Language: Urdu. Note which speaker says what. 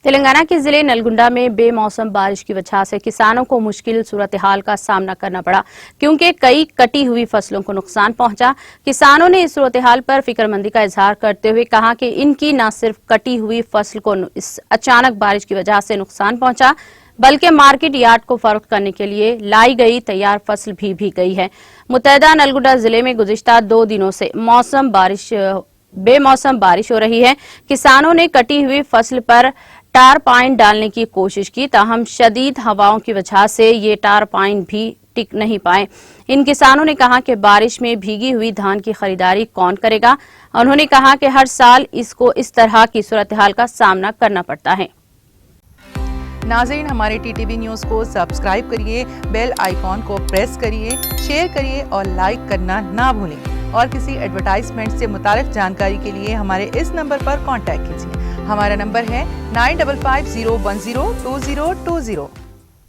Speaker 1: تلنگانہ کے ضلع نلگنڈا میں بے موسم بارش کی وجہ سے کسانوں کو مشکل صورتحال کا سامنا کرنا پڑا کیونکہ کئی کٹی ہوئی فصلوں کو نقصان پہنچا۔ کسانوں نے اس صورتحال پر فکر مندی کا اظہار کرتے ہوئے کہا کہ ان کی نہ صرف کٹی ہوئی فصل کو اس اچانک بارش کی وجہ سے نقصان پہنچا بلکہ مارکیٹ یارڈ کو فروخت کرنے کے لیے لائی گئی تیار فصل بھی بھیگ گئی ہے۔ متحدہ نلگنڈا ضلع میں گزشتہ 2 دنوں سے بے موسم بارش ہو رہی ہے۔ کسانوں نے کٹی ہوئی فصل پر ٹارپائن ڈالنے کی کوشش کی، تاہم شدید ہواؤں کی وجہ سے یہ ٹارپائن بھی ٹک نہیں پائے۔ ان کسانوں نے کہا کہ بارش میں بھیگی ہوئی دھان کی خریداری کون کرے گا؟ انہوں نے کہا کہ ہر سال اس کو اس طرح کی صورتحال کا سامنا کرنا پڑتا ہے۔
Speaker 2: ناظرین، ہمارے ٹی ٹی وی نیوز کو سبسکرائب کریے، بیل آئیکن کو پریس کریے، شیئر کریے اور لائک کرنا نہ بھولیں۔ اور کسی ایڈورٹائزمنٹ سے متعلق جانکاری کے لیے ہمارے اس نمبر پر کانٹیکٹ کیجیے۔ ہمارا نمبر ہے 9550102020۔